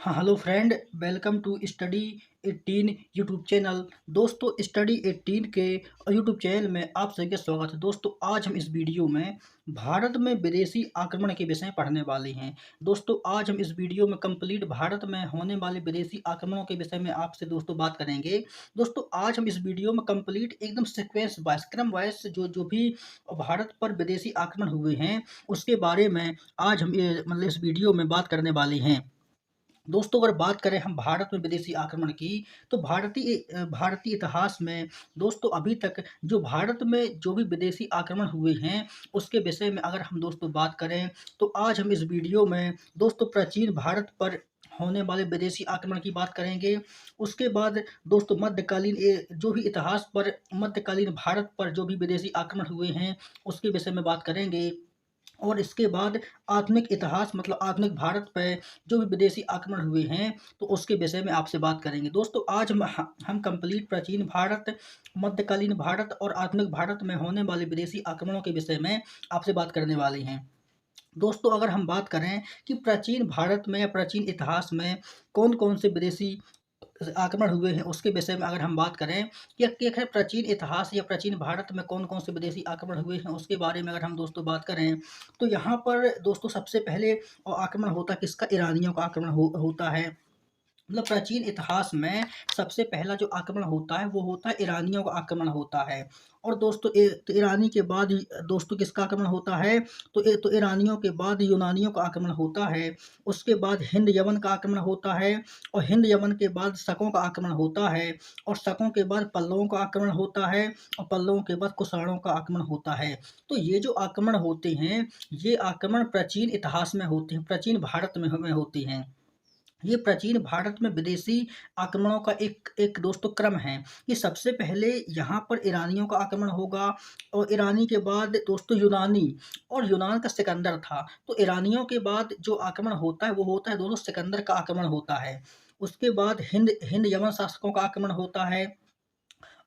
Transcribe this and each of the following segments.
हाँ hello friend, welcome to study 18 YouTube channel. दोस्तों, study 18 के यूट्यूब चैनल में आप सभी का स्वागत है। दोस्तों, आज हम इस वीडियो में भारत में विदेशी आक्रमण के विषय में पढ़ने वाले हैं। दोस्तों, आज हम इस वीडियो में कंप्लीट भारत में होने वाले विदेशी आक्रमणों के विषय में आपसे दोस्तों बात करेंगे। दोस्तों, आज हम इस वीडियो में कंप्लीट एकदम सीक्वेंस वाइज क्रम वाइज जो जो भी भारत पर विदेशी आक्रमण हुए हैं उसके बारे में आज हम ये मतलब इस वीडियो में बात करने वाले हैं। दोस्तों, अगर बात करें हम भारत में विदेशी आक्रमण की, तो भारतीय इतिहास में दोस्तों अभी तक जो भारत में जो भी विदेशी आक्रमण हुए हैं उसके विषय में अगर हम दोस्तों बात करें, तो आज हम इस वीडियो में दोस्तों प्राचीन भारत पर होने वाले विदेशी आक्रमण की बात करेंगे। उसके बाद दोस्तों मध्यकालीन जो भी इतिहास पर मध्यकालीन भारत पर जो भी विदेशी आक्रमण हुए हैं उसके विषय में बात करेंगे। और इसके बाद आधुनिक इतिहास मतलब आधुनिक भारत पे जो भी विदेशी आक्रमण हुए हैं तो उसके विषय में आपसे बात करेंगे। दोस्तों, आज हम कंप्लीट प्राचीन भारत, मध्यकालीन भारत और आधुनिक भारत में होने वाले विदेशी आक्रमणों के विषय में आपसे बात करने वाले हैं। दोस्तों, अगर हम बात करें कि प्राचीन भारत में या प्राचीन इतिहास में कौन कौन से विदेशी आक्रमण हुए हैं उसके विषय में अगर हम बात करें कि एक है प्राचीन इतिहास या प्राचीन भारत में कौन कौन से विदेशी आक्रमण हुए हैं उसके बारे में अगर हम दोस्तों बात करें, तो यहाँ पर दोस्तों सबसे पहले आक्रमण होता है किसका? ईरानियों का आक्रमण होता है। मतलब प्राचीन इतिहास में सबसे पहला जो आक्रमण होता है वो होता है ईरानियों का आक्रमण होता है। और दोस्तों तो ईरानी के बाद दोस्तों किसका आक्रमण होता है? तो ईरानियों के बाद यूनानियों का आक्रमण होता है। उसके बाद हिंद यमन का आक्रमण होता है। और हिंद यमन के बाद शकों का आक्रमण होता है। और शकों के बाद पल्लवों का आक्रमण होता है। और पल्लवों के बाद कुषाणों का आक्रमण होता है। तो ये जो आक्रमण होते हैं ये आक्रमण प्राचीन इतिहास में होते हैं, प्राचीन भारत में होते हैं। ये प्राचीन भारत में विदेशी आक्रमणों का एक एक दोस्तों क्रम है कि सबसे पहले यहाँ पर ईरानियों का आक्रमण होगा। और ईरानी के बाद दोस्तों यूनानी, और यूनान का सिकंदर था। तो ईरानियों के बाद जो आक्रमण होता है वो होता है दोस्तों सिकंदर का आक्रमण होता है। उसके बाद हिंद हिंद यमन शासकों का आक्रमण होता है।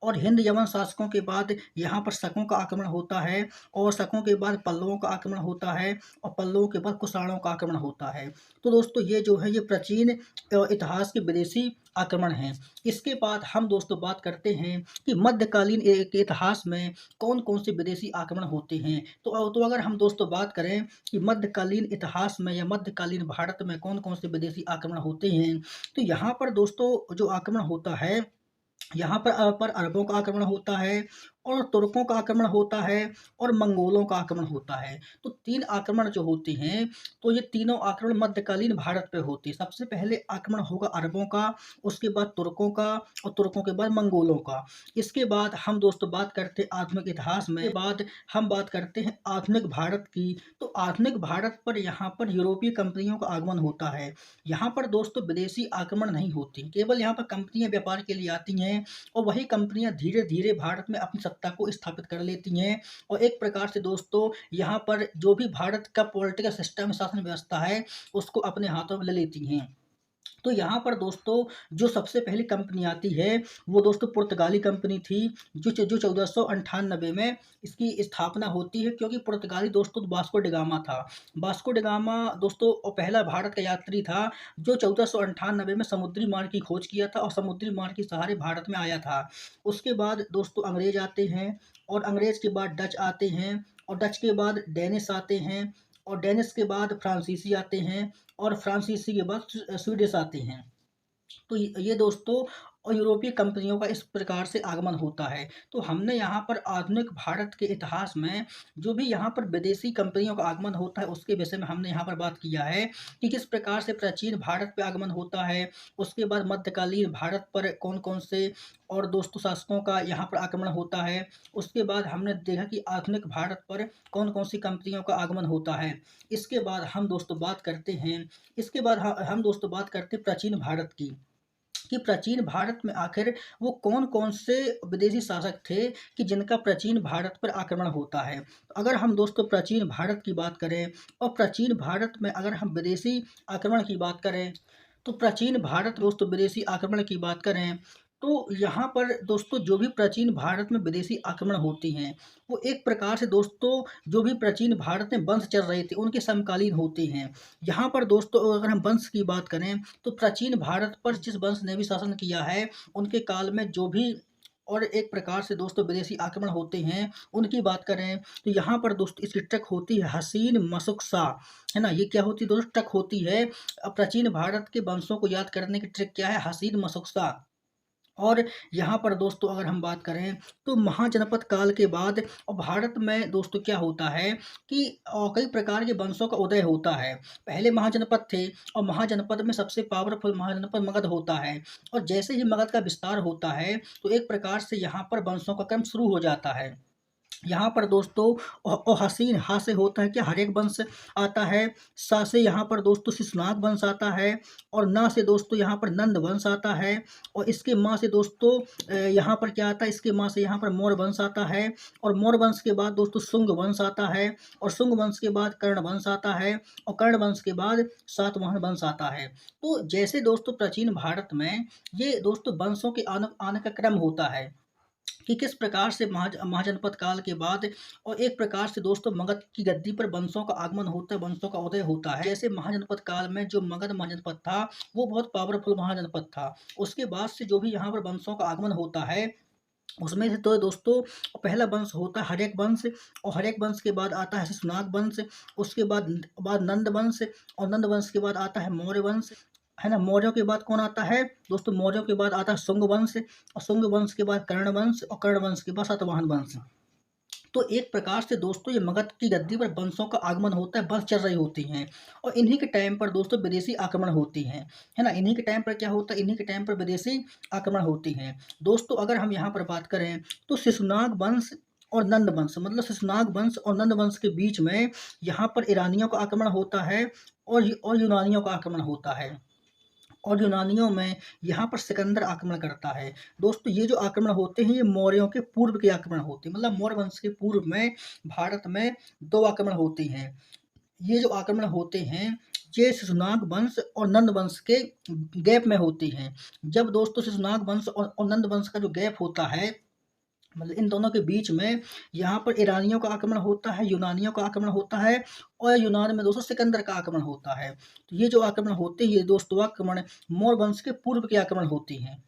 और हिंद यमन शासकों के बाद यहाँ पर शकों का आक्रमण होता है। और शकों के बाद पल्लवों का आक्रमण होता है। और पल्लवों के बाद कुषाणों का आक्रमण होता है। तो दोस्तों ये जो है ये प्राचीन इतिहास के विदेशी आक्रमण हैं। इसके बाद हम दोस्तों बात करते हैं कि मध्यकालीन के इतिहास में कौन कौन से विदेशी आक्रमण होते हैं। तो अगर हम दोस्तों बात करें कि मध्यकालीन इतिहास में या मध्यकालीन भारत में कौन कौन से विदेशी आक्रमण होते हैं, तो यहाँ पर दोस्तों जो आक्रमण होता है यहाँ पर अरबों का आक्रमण होता है। और तुर्कों का आक्रमण होता है। और मंगोलों का आक्रमण होता है। तो 3 आक्रमण जो होते हैं, तो ये तीनों आक्रमण मध्यकालीन भारत पे होते हैं। सबसे पहले आक्रमण होगा अरबों का, उसके बाद तुर्कों का, और तुर्कों के बाद मंगोलों का। इसके बाद हम दोस्तों बात करते हैं आधुनिक इतिहास में, इसके बाद हम बात करते हैं आधुनिक भारत की। तो आधुनिक भारत पर यहाँ पर यूरोपीय कंपनियों का आगमन होता है। यहाँ पर दोस्तों विदेशी आक्रमण नहीं होती, केवल यहाँ पर कंपनियाँ व्यापार के लिए आती हैं। और वही कंपनियां धीरे धीरे भारत में अपनी सत्ता को स्थापित कर लेती हैं। और एक प्रकार से दोस्तों यहाँ पर जो भी भारत का पॉलिटिकल सिस्टम शासन व्यवस्था है उसको अपने हाथों में ले लेती हैं। तो यहाँ पर दोस्तों जो सबसे पहली कंपनी आती है वो दोस्तों पुर्तगाली कंपनी थी, जो 1498 में इसकी स्थापना होती है। क्योंकि पुर्तगाली दोस्तों वास्को डिगामा था। वास्को डिगामा दोस्तों पहला भारत का यात्री था जो 1498 में समुद्री मार्ग की खोज किया था और समुद्री मार्ग के सहारे भारत में आया था। उसके बाद दोस्तों अंग्रेज आते हैं। और अंग्रेज के बाद डच आते हैं। और डच के बाद डेनिश आते हैं। और डेनिश के बाद फ्रांसीसी आते हैं। और फ्रांसीसी के बाद स्वीडिश आते हैं। तो ये दोस्तों और यूरोपीय कंपनियों का इस प्रकार से आगमन होता है। तो हमने यहाँ पर आधुनिक भारत के इतिहास में जो भी यहाँ पर विदेशी कंपनियों का आगमन होता है उसके विषय में हमने यहाँ पर बात किया है कि किस प्रकार से प्राचीन भारत पे आगमन होता है। उसके बाद मध्यकालीन भारत पर कौन कौन से और दोस्तों शासकों का यहाँ पर आक्रमण होता है। उसके बाद हमने देखा कि आधुनिक भारत पर कौन कौन सी कंपनियों का आगमन होता है। इसके बाद हम दोस्तों बात करते हैं, इसके बाद हम दोस्तों बात करते हैं प्राचीन भारत की, कि प्राचीन भारत में आखिर वो कौन कौन से विदेशी शासक थे कि जिनका प्राचीन भारत पर आक्रमण होता है। अगर हम दोस्तों प्राचीन भारत की बात करें और प्राचीन भारत में अगर हम विदेशी आक्रमण की बात करें, तो प्राचीन भारत दोस्तों विदेशी आक्रमण की बात करें तो यहाँ पर दोस्तों जो भी प्राचीन भारत में विदेशी आक्रमण होती हैं, वो एक प्रकार से दोस्तों जो भी प्राचीन भारत में वंश चल रहे थे, उनके समकालीन होते हैं। यहाँ पर दोस्तों अगर हम वंश की बात करें, तो प्राचीन भारत पर जिस वंश ने भी शासन किया है, उनके काल में जो भी और एक प्रकार से दोस्तों विदेशी आक्रमण होते हैं, उनकी बात करें, तो यहाँ पर दोस्तों इसकी ट्रक होती है हसीन मशुक़, है ना? ये क्या होती है दोस्तों? ट्रक होती है। प्राचीन भारत के वंशों को याद करने की ट्रिक क्या है? हसीन मशुक़। और यहाँ पर दोस्तों अगर हम बात करें, तो महाजनपद काल के बाद और भारत में दोस्तों क्या होता है कि कई प्रकार के वंशों का उदय होता है। पहले महाजनपद थे और महाजनपद में सबसे पावरफुल महाजनपद मगध होता है, और जैसे ही मगध का विस्तार होता है, तो एक प्रकार से यहाँ पर वंशों का क्रम शुरू हो जाता है। यहाँ पर दोस्तों हसीन हा से होता है क्या? हरेक वंश आता है। सा से यहाँ पर दोस्तों शिशुनाग वंश आता है, और ना से दोस्तों यहाँ पर नंद वंश आता है, और इसके माँ से दोस्तों यहाँ पर क्या आता है? इसके माँ से यहाँ पर मौर्य वंश आता है, और मौर्य वंश के बाद दोस्तों शुंग वंश आता है, और शुंग वंश के बाद कर्ण वंश आता है, और कर्ण वंश के बाद सातवाहन वंश आता है। तो जैसे दोस्तों प्राचीन भारत में ये दोस्तों वंशों के आने आने का क्रम होता है कि किस प्रकार से महाजनपद काल के बाद और एक प्रकार से दोस्तों मगध की गद्दी पर वंशों का आगमन होता है, वंशों का उदय होता है। जैसे महाजनपद काल में जो मगध महाजनपद था, वो बहुत पावरफुल महाजनपद था। उसके बाद से जो भी यहाँ पर वंशों का आगमन होता है, उसमें से तो दोस्तों पहला वंश होता है हर्यक वंश, और हर्यक वंश के बाद आता है शिशुनाग वंश। उसके बाद नंद वंश, और नंद वंश के बाद आता है मौर्य वंश, है ना? मौर्यों के बाद कौन आता है दोस्तों? मौर्यों के बाद आता है शुंग वंश, और शुंग वंश के बाद कर्ण वंश, और कर्ण वंश के बाद सातवाहन वंश। तो एक प्रकार से दोस्तों ये मगध की गद्दी पर वंशों का आगमन होता है, वंश चल रही होती हैं, और इन्हीं के टाइम पर दोस्तों विदेशी आक्रमण होती हैं, है ना? इन्हीं के टाइम पर क्या होता है? इन्हीं के टाइम पर विदेशी आक्रमण होती हैं। दोस्तों अगर हम यहाँ पर बात करें, तो शिशुनाग वंश और नंद वंश, मतलब शिशुनाग वंश और नंद वंश के बीच में यहाँ पर ईरानियों का आक्रमण होता है, और यूनानियों का आक्रमण होता है। और यूनानियों में यहाँ पर सिकंदर आक्रमण करता है। दोस्तों ये जो आक्रमण होते हैं, ये मौर्यों के पूर्व के आक्रमण होते हैं, मतलब मौर्य वंश के पूर्व में भारत में 2 आक्रमण होते हैं। ये जो आक्रमण होते हैं, ये शिशुनाग वंश और नंद वंश के गैप में होती हैं। जब दोस्तों शिशुनाग वंश और नंद वंश का जो गैप होता है, मतलब इन दोनों के बीच में यहाँ पर ईरानियों का आक्रमण होता है, यूनानियों का आक्रमण होता है, और यूनान में दोस्तों सिकंदर का आक्रमण होता है। तो ये जो आक्रमण होते हैं, ये दोस्तों आक्रमण मौर्य वंश के पूर्व के आक्रमण होते हैं।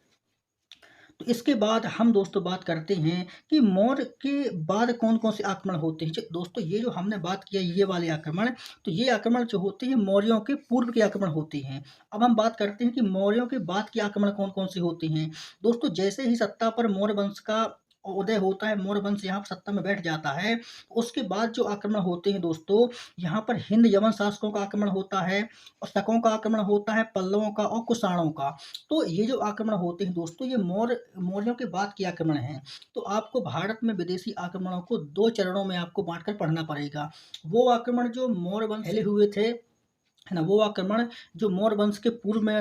तो इसके बाद हम दोस्तों बात करते हैं कि मौर्य के बाद कौन-कौन से आक्रमण होते हैं। दोस्तों ये जो हमने बात किया ये वाले आक्रमण, तो ये आक्रमण जो होते हैं मौर्यों के पूर्व के आक्रमण होते हैं। अब हम बात करते हैं कि मौर्यों के बाद के आक्रमण कौन-कौन से होते हैं। दोस्तों जैसे ही सत्ता पर मौर्य वंश का उदय होता है, मौर्य वंश यहाँ पर सत्ता में बैठ जाता है, उसके बाद जो आक्रमण होते हैं दोस्तों, यहाँ पर हिंद यवन शासकों का आक्रमण होता है, और शकों का आक्रमण होता है, पल्लवों का और कुषाणों का। तो ये जो आक्रमण होते हैं दोस्तों, ये मौर्यों के बाद के आक्रमण हैं। तो आपको भारत में विदेशी आक्रमणों को 2 चरणों में आपको बाँट कर पढ़ना पड़ेगा। वो आक्रमण जो मौर्य वंश पहले हुए थे, है ना? वो आक्रमण जो मौर्य वंश के पूर्व में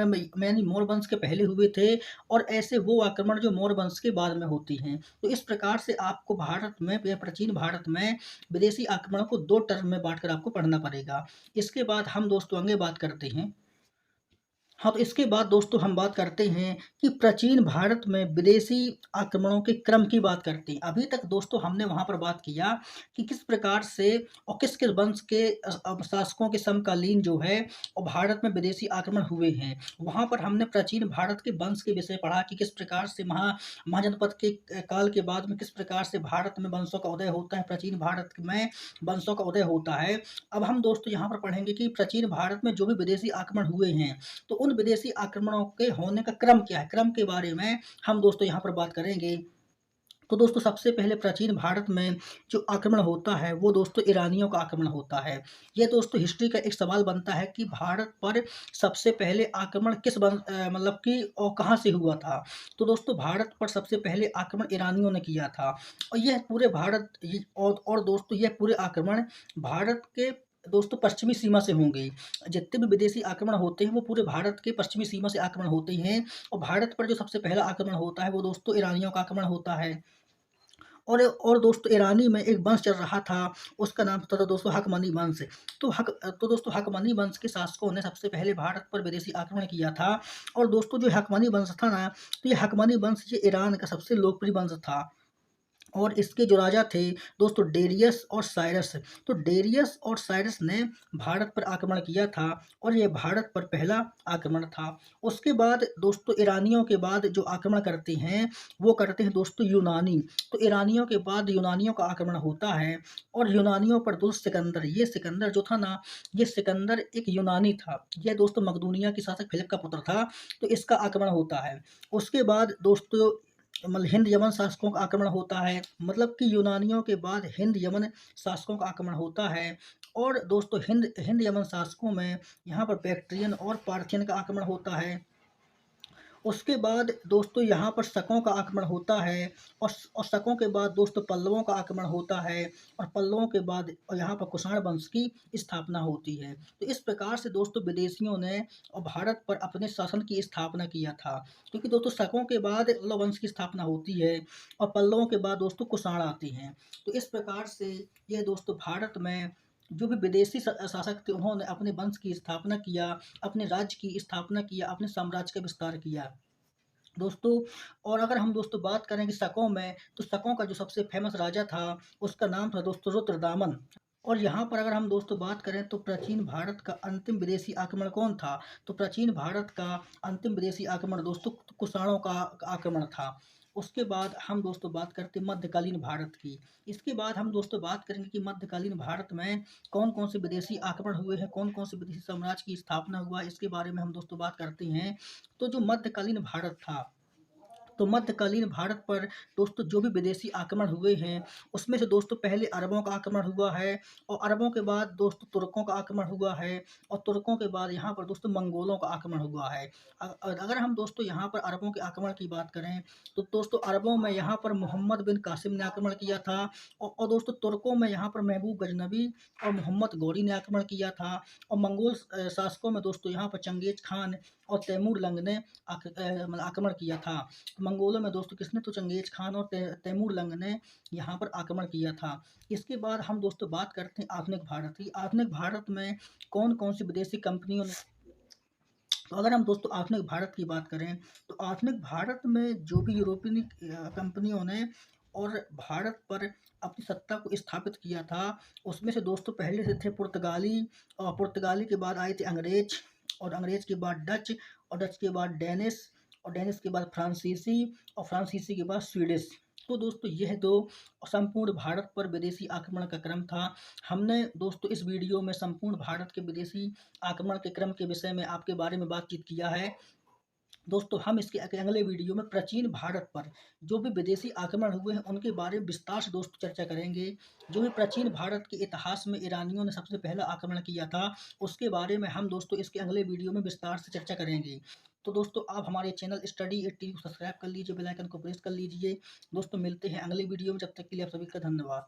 यानी मौर्य वंश के पहले हुए थे, और ऐसे वो आक्रमण जो मौर्य वंश के बाद में होती हैं। तो इस प्रकार से आपको भारत में या प्राचीन भारत में विदेशी आक्रमणों को 2 टर्म में बाँट कर आपको पढ़ना पड़ेगा। इसके बाद हम दोस्तों आगे बात करते हैं। हाँ, तो इसके बाद दोस्तों हम बात करते हैं कि प्राचीन भारत में विदेशी आक्रमणों के क्रम की बात करते हैं। अभी तक दोस्तों हमने वहाँ पर बात किया कि किस प्रकार से और किस-किस वंश के शासकों के समकालीन जो है और भारत में विदेशी आक्रमण हुए हैं। वहाँ पर हमने प्राचीन भारत के वंश के विषय पढ़ा कि किस प्रकार से महाजनपद के काल के बाद में किस प्रकार से भारत में वंशों का उदय होता है, प्राचीन भारत में वंशों का उदय होता है। अब हम दोस्तों यहाँ पर पढ़ेंगे कि प्राचीन भारत में जो भी विदेशी आक्रमण हुए हैं, तो उन विदेशी आक्रमणों के होने का क्रम क्या है? क्रम के बारे में हम दोस्तों यहाँ पर बात करेंगे। तो दोस्तों सबसे पहले प्राचीन भारत में जो आक्रमण होता है, वो दोस्तों ईरानियों का आक्रमण होता है। ये दोस्तों हिस्ट्री का एक सवाल बनता है कि भारत पर सबसे पहले आक्रमण मतलब कि और कहाँ से हुआ था? तो दोस्तों भारत पर सबसे पहले आक्रमण ईरानियों ने किया था, और यह पूरे भारत ये और दोस्तों यह पूरे आक्रमण भारत के दोस्तों पश्चिमी सीमा से होंगे। जितने भी विदेशी आक्रमण होते हैं, वो पूरे भारत के पश्चिमी सीमा से आक्रमण होते हैं, और भारत पर जो सबसे पहला आक्रमण होता है, वो दोस्तों ईरानियों का आक्रमण होता है। और दोस्तों ईरानी में एक वंश चल रहा था, उसका नाम था दोस्तों हकमनी वंश। तो दोस्तों हकमनी वंश के शासकों ने सबसे पहले भारत पर विदेशी आक्रमण किया था। और दोस्तों जो हकमनी वंश था ना, तो ये हकमनी वंश ये ईरान का सबसे लोकप्रिय वंश था। और इसके जो राजा थे दोस्तों डेरियस और साइरस। तो डेरियस और साइरस ने भारत पर आक्रमण किया था और ये भारत पर पहला आक्रमण था। उसके बाद दोस्तों ईरानियों के बाद जो आक्रमण करते हैं वो करते हैं दोस्तों यूनानी। तो ईरानियों के बाद यूनानियों का आक्रमण होता है और यूनानियों पर दोस्त सिकंदर, ये सिकंदर जो था ना, ये सिकंदर एक यूनानी था। यह दोस्तों मकदूनिया के शासक फिलिप का पुत्र था। तो इसका आक्रमण होता है। उसके बाद दोस्तों मतलब हिंद यमन शासकों का आक्रमण होता है। मतलब कि यूनानियों के बाद हिंद यमन शासकों का आक्रमण होता है। और दोस्तों हिंद हिंद यमन शासकों में यहाँ पर बैक्ट्रियन और पार्थियन का आक्रमण होता है। उसके बाद दोस्तों यहाँ पर शकों का आक्रमण होता है। और शकों के बाद दोस्तों पल्लवों का आक्रमण होता है। और पल्लवों के बाद यहाँ पर कुषाण वंश की स्थापना होती है। तो इस प्रकार से दोस्तों विदेशियों ने और भारत पर अपने शासन की स्थापना किया था। क्योंकि दोस्तों शकों के बाद पल्लव वंश की स्थापना होती है और पल्लवों के बाद दोस्तों कुषाण आते हैं। तो इस प्रकार से यह दोस्तों भारत में जो भी विदेशी शासक थे उन्होंने अपने वंश की स्थापना किया, अपने राज्य की स्थापना किया, अपने साम्राज्य का विस्तार किया दोस्तों। और अगर हम दोस्तों बात करें कि शकों में, तो शकों का जो सबसे फेमस राजा था उसका नाम था दोस्तों रुद्रदामन। और यहाँ पर अगर हम दोस्तों बात करें तो प्राचीन भारत का अंतिम विदेशी आक्रमण कौन था? तो प्राचीन भारत का अंतिम विदेशी आक्रमण दोस्तों कुषाणों का आक्रमण था। उसके बाद हम दोस्तों बात करते हैं मध्यकालीन भारत की। इसके बाद हम दोस्तों बात करेंगे कि मध्यकालीन भारत में कौन कौन से विदेशी आक्रमण हुए हैं, कौन कौन से विदेशी साम्राज्य की स्थापना हुआ, इसके बारे में हम दोस्तों बात करते हैं। तो जो मध्यकालीन भारत था, तो मध्यकालीन भारत पर दोस्तों जो भी विदेशी आक्रमण हुए हैं उसमें से दोस्तों पहले अरबों का आक्रमण हुआ है। और अरबों के बाद दोस्तों तुर्कों का आक्रमण हुआ है। और तुर्कों के बाद यहाँ पर दोस्तों मंगोलों का आक्रमण हुआ है। अगर हम दोस्तों यहाँ पर अरबों के आक्रमण की बात करें तो दोस्तों अरबों में यहाँ पर मोहम्मद बिन कासिम ने आक्रमण किया था। और दोस्तों तुर्कों में यहाँ पर महबूब गजनबी और मोहम्मद गौरी ने आक्रमण किया था। और मंगोल शासकों में दोस्तों यहाँ पर चंगेज खान और तैमूर लंग ने मतलब आक्रमण किया था। मंगोलों में दोस्तों किसने? तो चंगेज खान और तैमूर लंग ने यहाँ पर आक्रमण किया था। इसके बाद हम दोस्तों बात करते हैं आधुनिक भारत की। आधुनिक भारत में कौन कौन सी विदेशी कंपनियों ने, तो अगर हम दोस्तों आधुनिक भारत की बात करें तो आधुनिक भारत में जो भी यूरोपीय कंपनियों ने और भारत पर अपनी सत्ता को स्थापित किया था उसमें से दोस्तों पहले से थे पुर्तगाली। और पुर्तगाली के बाद आए थे अंग्रेज। और अंग्रेज के बाद डच। और डच के बाद डेनिस। और डेनिस के बाद फ्रांसीसी। और फ्रांसीसी के बाद स्वीडिश। तो दोस्तों यह दो संपूर्ण भारत पर विदेशी आक्रमण का क्रम था। हमने दोस्तों इस वीडियो में संपूर्ण भारत के विदेशी आक्रमण के क्रम के विषय में आपके बारे में बातचीत किया है। दोस्तों हम इसके अगले वीडियो में प्राचीन भारत पर जो भी विदेशी आक्रमण हुए हैं उनके बारे में विस्तार से दोस्तों चर्चा करेंगे। जो भी प्राचीन भारत के इतिहास में ईरानियों ने सबसे पहला आक्रमण किया था उसके बारे में हम दोस्तों इसके अगले वीडियो में विस्तार से चर्चा करेंगे। तो दोस्तों आप हमारे चैनल स्टडी 18 को सब्सक्राइब कर लीजिए, बेल आइकन को प्रेस कर लीजिए। दोस्तों मिलते हैं अगले वीडियो में, जब तक के लिए आप सभी का धन्यवाद।